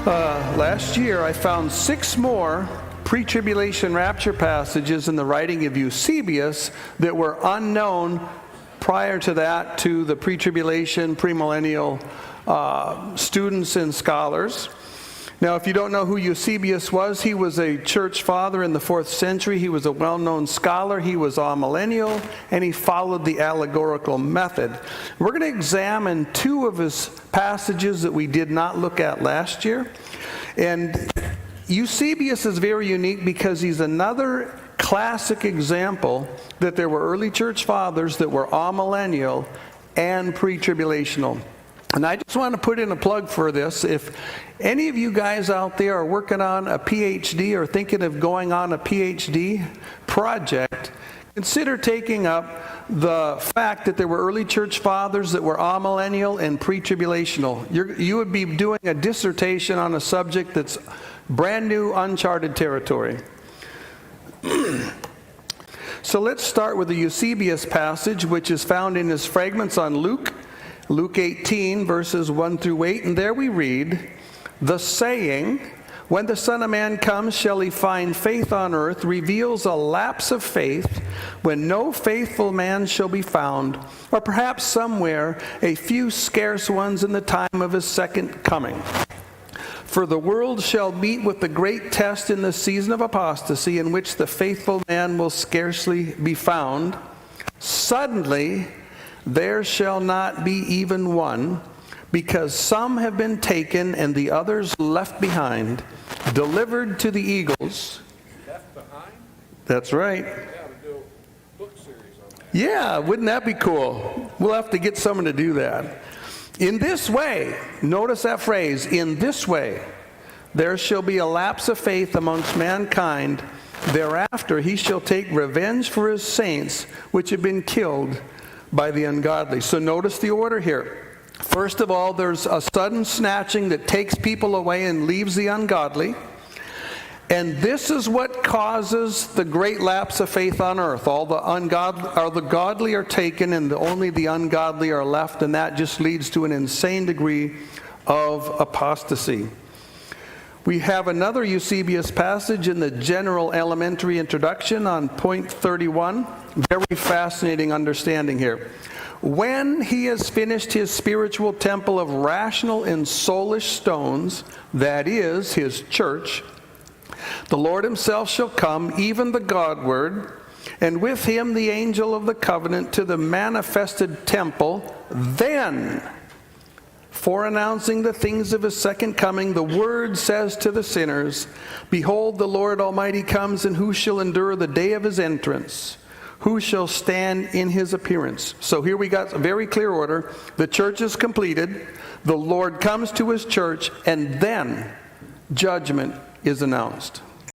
Last year I found 6 more pre-tribulation rapture passages in the writing of Eusebius that were unknown prior to that to the pre-tribulation, premillennial students and scholars. Now, if you don't know who Eusebius was, he was a church father in the 4th century. He was a well-known scholar. He was amillennial, and he followed the allegorical method. We're going to examine 2 of his passages that we did not look at last year. And Eusebius is very unique because he's another classic example that there were early church fathers that were amillennial and pre-tribulational. And I just want to put in a plug for this. If any of you guys out there are working on a PhD or thinking of going on a PhD project, consider taking up the fact that there were early church fathers that were amillennial and pre-tribulational. You would be doing a dissertation on a subject that's brand new, uncharted territory. So let's start with the Eusebius passage, which is found in his fragments on Luke 18, verses 1 through 8. And there we read, "The saying, 'When the Son of Man comes, shall he find faith on earth?' reveals a lapse of faith when no faithful man shall be found, or perhaps somewhere a few scarce ones in the time of his second coming. For the world shall meet with the great test in the season of apostasy, in which the faithful man will scarcely be found. Suddenly there shall not be even one, because some have been taken and the others left behind, delivered to the eagles." Left behind? That's right. Yeah, to do a book series on that. Yeah, wouldn't that be cool? We'll have to get someone to do that. "In this way," notice that phrase, "in this way, there shall be a lapse of faith amongst mankind. Thereafter he shall take revenge for his saints, which have been killed by the ungodly." So notice the order here. First of all, there's a sudden snatching that takes people away and leaves the ungodly. And this is what causes the great lapse of faith on earth. All the ungodly, or the godly are taken, and only the ungodly are left, and that just leads to an insane degree of apostasy. We have another Eusebius passage in the general elementary introduction on point 31. Very fascinating understanding here. "When he has finished his spiritual temple of rational and soulish stones, that is, his church, the Lord himself shall come, even the God-word, and with him the angel of the covenant, to the manifested temple. Then, foreannouncing the things of his second coming, the word says to the sinners, 'Behold, the Lord Almighty comes, and who shall endure the day of his entrance? Who shall stand in his appearance?'" So here we got a very clear order. The church is completed. The Lord comes to his church, and then judgment is announced.